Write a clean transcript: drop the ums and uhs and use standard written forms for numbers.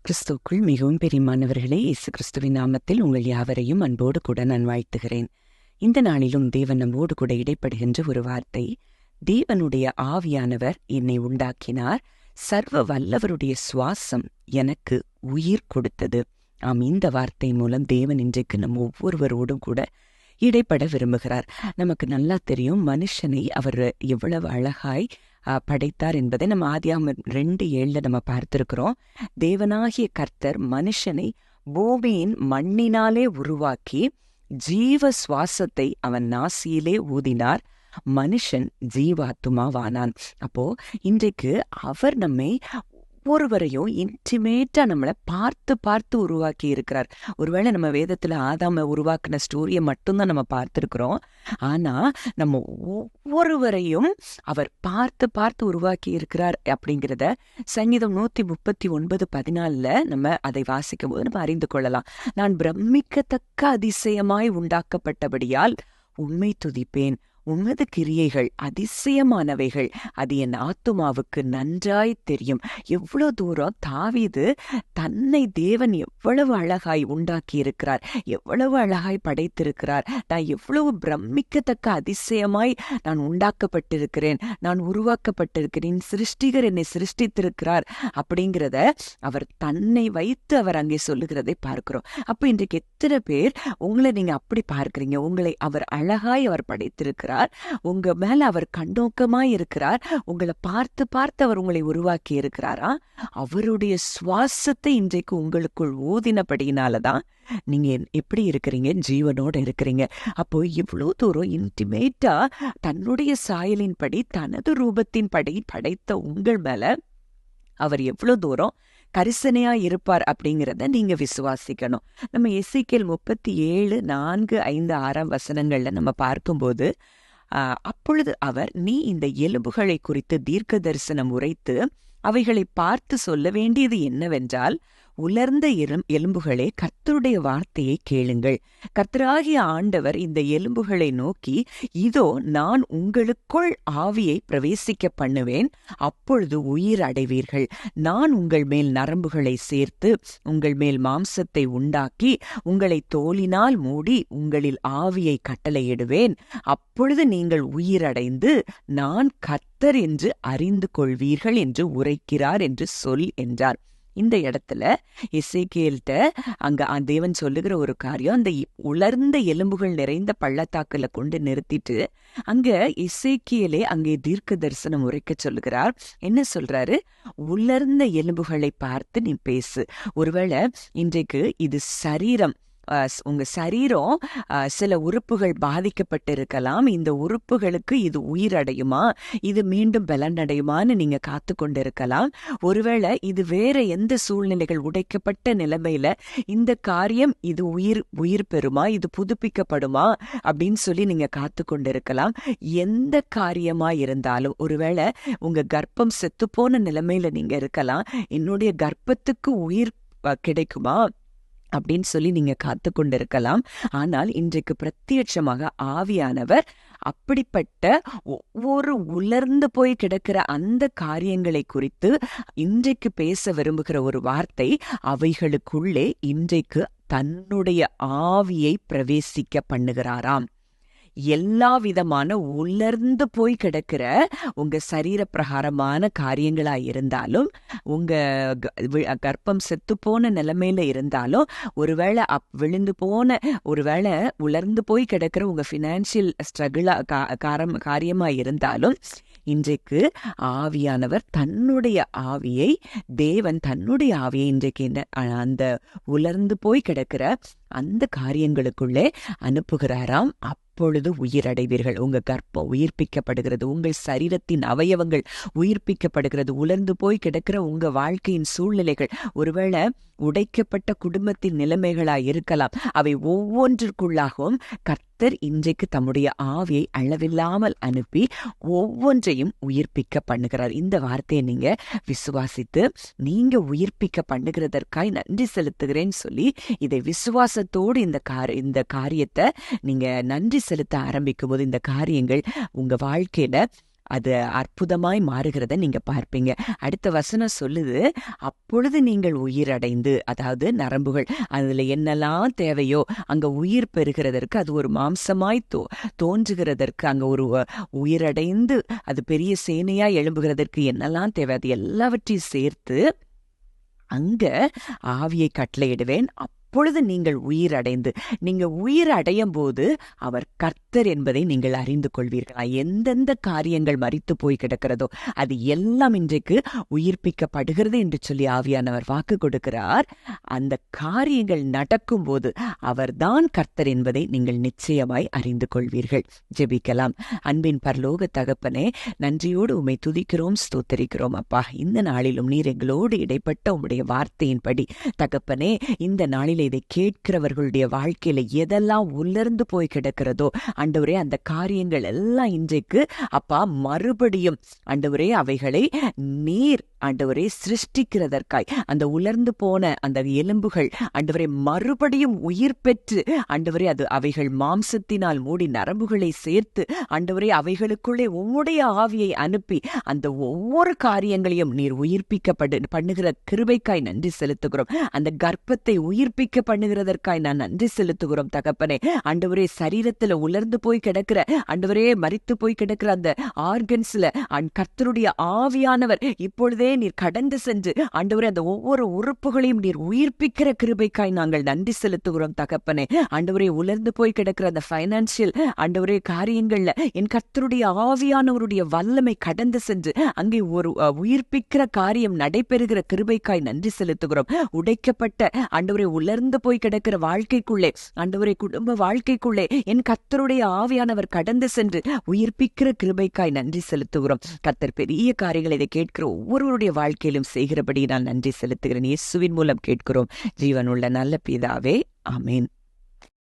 கிறிஸ்துவுக்குள் மிகவும் பிரியமானவர்களே, இயேசு கிறிஸ்துவின் நாமத்தில் உங்கள் யாவரையும் அன்போடு கூட நான் வாழ்த்துகிறேன். இந்த நாளிலும் தேவன் நம்மோடு கூட இடைப்படுகின்ற ஒரு வார்த்தை, தேவனுடைய ஆவியானவர் என்னை உண்டாக்கினார், சர்வ வல்லவருடைய சுவாசம் எனக்கு உயிர் கொடுத்தது. இந்த வார்த்தை மூலம் தேவன் இன்றைக்கு நம் ஒவ்வொருவரோடும் கூட இடைப்பட விரும்புகிறார். நமக்கு நல்லா தெரியும், மனுஷனை அவர் எவ்வளவு அழகாய் படைத்தார் என்பதை நம்ம ஆதியாகமம் 2:7 நம்ம பார்த்திருக்கிறோம். தேவனாகிய கர்த்தர் மனுஷனை பூமியின் மண்ணினாலே உருவாக்கி ஜீவ சுவாசத்தை அவன் நாசியிலே ஊதினார், மனுஷன் ஜீவாத்துமாவானான். அப்போ இன்றைக்கு அவர் நம்மை ஒருவரையும் இன்டிமேட்டா நம்மளை பார்த்து பார்த்து உருவாக்கி இருக்கிறார். ஒருவேளை நம்ம வேதத்துல ஆதாம உருவாக்கின ஸ்டோரியை மட்டும்தான் நம்ம பார்த்திருக்கிறோம். ஆனா நம்ம ஒவ்வொருவரையும் அவர் பார்த்து பார்த்து உருவாக்கி இருக்கிறார் அப்படிங்கிறத சங்கீதம் 139:14 நம்ம அதை வாசிக்கும் போது நம்ம அறிந்து கொள்ளலாம். நான் பிரமிக்கத்தக்க அதிசயமாய் உண்டாக்கப்பட்டபடியால் உம்மை துதிப்பேன், உமது கிரியைகள் அதிசயமானவைகள், அது என் ஆத்துமாவுக்கு நன்றாய் தெரியும். எவ்வளவு தூரம் தாவீது தன்னை தேவன் எவ்வளவு அழகாய் உண்டாக்கி இருக்கிறார், எவ்வளவு அழகாய் படைத்திருக்கிறார், நான் எவ்வளவு பிரமிக்கத்தக்க அதிசயமாய் நான் உண்டாக்கப்பட்டிருக்கிறேன், நான் உருவாக்கப்பட்டிருக்கிறேன், சிருஷ்டிகர் என்னை சிருஷ்டித்திருக்கிறார் அப்படிங்கிறத அவர் தன்னை வைத்து அவர் அங்கே சொல்லுகிறதை பார்க்கிறோம். அப்ப இன்றைக்கு எத்தனை பேர் உங்களை நீங்க அப்படி பார்க்கிறீங்க? உங்களை அவர் அழகாய் அவர் படைத்திருக்கிறார், உங்க மேல அவர் கண்ணோக்கமாய் இருக்கிறார், உங்களை பார்த்து பார்த்து அவர் உங்களை உருவாக்கி இருக்கிறாரா? அவருடைய சுவாசத்தை இன்றைக்கு உங்களுக்குள் ஊதினபடியினாலதான் நீங்க எப்படி இருக்கிறீங்க? ஜீவனோட இருக்கிறீங்க. அப்போ இவ்வளவு தூரம் இன்டிமேட்டா தன்னுடைய சாயலின்படி தனது ரூபத்தின் படி படைத்த உங்கள் மேல அவர் எவ்வளவு தூரம் கரிசனையா இருப்பார் அப்படிங்கிறத நீங்க விசுவாசிக்கணும். நம்ம எசேக்கியேல் 37:4-5-6 நம்ம பார்க்கும்போது, அப்பொழுது அவர், நீ இந்த எலும்புகளை குறித்து தீர்க்க தரிசனம் உரைத்து அவைகளை பார்த்து சொல்ல வேண்டியது என்னவென்றால், உலர்ந்த எலும்புகளே, கர்த்தருடைய வார்த்தையை கேளுங்கள். கர்த்தராகிய ஆண்டவர் இந்த எலும்புகளை நோக்கி, இதோ நான் உங்களுக்குள் ஆவியை பிரவேசிக்க பண்ணுவேன், அப்பொழுது உயிர் அடைவீர்கள். நான் உங்கள் மேல் நரம்புகளை சேர்த்து உங்கள் மேல் மாம்சத்தை உண்டாக்கி உங்களை தோலினால் மூடி உங்களில் ஆவியை கட்டளையிடுவேன், அப்பொழுது நீங்கள் உயிரடைந்து நான் கர்த்தர் என்று அறிந்து கொள்வீர்கள் என்று உரைக்கிறார் என்று சொல் என்றார். இந்த இடத்துல எசேக்கியேல்ட்ட அங்க தேவன் சொல்லுகிற ஒரு காரியம், அந்த உலர்ந்த எலும்புகள் நிறைந்த பள்ளத்தாக்குல கொண்டு நிறுத்திட்டு அங்க எசேக்கியேலே அங்கே தீர்க்க தரிசனம் உரைக்க சொல்லுகிறார். என்ன சொல்றாரு? உலர்ந்த எலும்புகளை பார்த்து நீ பேசு. ஒருவேளை இன்றைக்கு இது சரீரம், உங்க சரீரம் சில உறுப்புகள் பாதிக்கப்பட்டிருக்கலாம். இந்த உறுப்புகளுக்கு இது உயிரடையுமா, இது மீண்டும் பலனடையுமான்னு நீங்க காத்து கொண்டு இருக்கலாம். ஒருவேளை இது வேற எந்த சூழ்நிலைகள், உடைக்கப்பட்ட நிலைமையில இந்த காரியம் இது உயிர் பெறுமா, இது புதுப்பிக்கப்படுமா அப்படின்னு சொல்லி நீங்க காத்து கொண்டு இருக்கலாம். எந்த காரியமா இருந்தாலும், ஒருவேளை உங்க கர்ப்பம் செத்துப்போன நிலைமையில நீங்க இருக்கலாம், என்னுடைய கர்ப்பத்துக்கு உயிர் கிடைக்குமா அப்படின்னு சொல்லி நீங்க காத்து கொண்டிருக்கலாம். ஆனால் இன்றைக்கு பிரத்யட்சமாக ஆவியானவர் அப்படிப்பட்ட ஒவ்வொரு உலர்ந்து போய் கிடக்கிற அந்த காரியங்களை குறித்து இன்றைக்கு பேச விரும்புகிற ஒரு வார்த்தை, அவைகளுக்குள்ளே இன்றைக்கு தன்னுடைய ஆவியை பிரவேசிக்க பண்ணுகிறாராம். எல்லா விதமான உலர்ந்து போய் கிடக்கிற உங்க சரீர பிரகாரமான காரியங்களா இருந்தாலும், உங்க கர்ப்பம் செத்து போன நிலைமையில இருந்தாலும், ஒருவேளை விழுந்து போன, ஒருவேளை உலர்ந்து போய் கிடக்கிற உங்க பினான்சியல் ஸ்ட்ரகிளா காரியமா இருந்தாலும், இன்றைக்கு ஆவியானவர் தன்னுடைய ஆவியை, தேவன் தன்னுடைய ஆவியை இன்றைக்கு அந்த உலர்ந்து போய் கிடக்கிற அந்த காரியங்களுக்குள்ளே அனுப்புகிறாராம். அப்பொழுது உயிரடைவீர்கள். உங்க கர்ப்பம் உயிர்ப்பிக்கப்படுகிறது, உங்கள் சரீரத்தின் அவயவங்கள் உயிர்ப்பிக்கப்படுகிறது. உலர்ந்து போய் கிடக்கிற உங்க வாழ்க்கையின் சூழ்நிலைகள், ஒருவேளை உடைக்கப்பட்ட குடும்பத்தின் நிலைமைகளாய் இருக்கலாம், அவை ஒவ்வொன்றிற்குள்ளாகவும் கர்த்தர் இன்றைக்கு தம்முடைய ஆவியை அளவில்லாமல் அனுப்பி ஒவ்வொன்றையும் உயிர்ப்பிக்க பண்ணுகிறார். இந்த வார்த்தையை நீங்க விசுவாசித்து நீங்க உயிர்ப்பிக்க பண்ணுகிறதற்காய் நன்றி செலுத்துகிறேன்னு சொல்லி இதை விசுவாசத்தோடு இந்த காரியத்தை நீங்க நன்றி செலுத்த ஆரம்பிக்கும் போது இந்த காரியங்கள் உங்க வாழ்க்கையில அது அற்புதமாய் மாறுகிறத நீங்க பார்ப்பீங்க. அடுத்த வசனம் சொல்லுது, அப்பொழுது நீங்கள் உயிரடைந்து, அதாவது நரம்புகள் அதுல என்னெல்லாம் தேவையோ அங்க உயிர் பெறுகிறதற்கு, அது ஒரு மாம்சமாய் தோன்றுகிறதற்கு, அங்க ஒரு உயிரடைந்து அது பெரிய சேனையா எழும்புகிறதற்கு என்னெல்லாம் தேவை அது எல்லாவற்றையும் சேர்த்து அங்க ஆவியை கட்டளையிடுவேன். அப்பொழுது நீங்கள் உயிரடைந்து, நீங்க உயிர் அடையும் போது அவர் கர்த்தர் என்பதை நீங்கள் அறிந்து கொள்வீர்கள். எந்தெந்த காரியங்கள் மரித்து போய் கிடக்கிறதோ அது எல்லாம் இன்றைக்கு உயிர்ப்பிக்கப்படுகிறது என்று சொல்லி ஆவியானவர் வாக்கு கொடுக்கிறார். அந்த காரியங்கள் நடக்கும் போது அவர்தான் கர்த்தர் என்பதை நீங்கள் நிச்சயமாய் அறிந்து கொள்வீர்கள். ஜெபிக்கலாம். அன்பின் பரலோக தகப்பனே, நன்றியோடு உம்மை துதிக்கிறோம், ஸ்தோத்தரிக்கிறோம். அப்பா, இந்த நாளிலும் நீர் எங்களோடு இடைப்பட்ட உம்முடைய வார்த்தையின்படி தகப்பனே, இந்த நாளில் இதை கேட்கிறவர்களுடைய வாழ்க்கையில எதெல்லாம் உலர்ந்து போய் கிடக்கிறதோ ஆண்டவரே, அந்த காரியங்கள் எல்லாம் இன்றைக்கு அப்பா மறுபடியும் ஆண்டவரே அவைகளை நீர் ஆண்டவரே சிருஷ்டிக்கிறதற்காய், அந்த உலர்ந்து போன அந்த எலும்புகள் ஆண்டவரே மறுபடியும் உயிர் பெற்று ஆண்டவரே அது அவைகள் மாம்சத்தினால் மூடி நரம்புகளை சேர்த்து ஆண்டவரே அவைகளுக்குள்ளே உம்முடைய ஆவியை அனுப்பி அந்த ஒவ்வொரு காரியங்களையும் நீர் பண்ணுகிற கிருபைக்காய் நன்றி செலுத்துகிறோம். அந்த கர்ப்பத்தை உயிர்ப்பிக்க பண்ணுகிறதற்காய் நான் நன்றி செலுத்துகிறோம் தகப்பனே. ஆண்டவரே, சரீரத்துல உலர்ந்து போய் கிடக்கிற ஆண்டவரே மரித்து போய் கிடக்கிற அந்த ஆர்கன்ஸ்ல கர்த்தருடைய ஆவியானவர் இப்பொழுதே நீர் கடந்து சென்று ஆண்டவரே அந்த ஒவ்வொரு உறுப்புகளையும் நீர் உயிர்ப்பிக்கிற கிருபைக்காய் நாங்கள் நன்றி செலுத்துகிறோம் தகப்பனே. ஆண்டவரே, உலர்ந்து போய் கிடக்கிற அந்த பைனான்சியல் ஆண்டவரே காரியங்கள்ல என் கர்த்தருடைய ஆவியானவருடைய வல்லமை கடந்து சென்று அங்கே ஒரு உயிர்ப்பிக்கிற காரியம் நடைபெறுகிற கிருபைக்காய் நன்றி செலுத்துகிறோம். உடைக்கப்பட்ட ஆண்டவரே உலர்ந்து போய் கிடக்கிற வாழ்க்கைக்குள்ளே ஆண்டவரே குடும்ப வாழ்க்கைக்குள்ளே என் கர்த்தருடைய ஆவியானவர் கடந்து சென்று உயிர்ப்பிக்கிற கிருபைக்காய் நன்றி செலுத்துகிறோம். கர்த்தர் பெரிய காரியங்களை இதை கேட்கிற ஒவ்வொருவருடைய வாழ்க்கையிலும் செய்கிறபடி நான் நன்றி செலுத்துகிறேன். இயேசுவின் மூலம் கேட்கிறோம் ஜீவனுள்ள நல்ல பிதாவே, ஆமென்.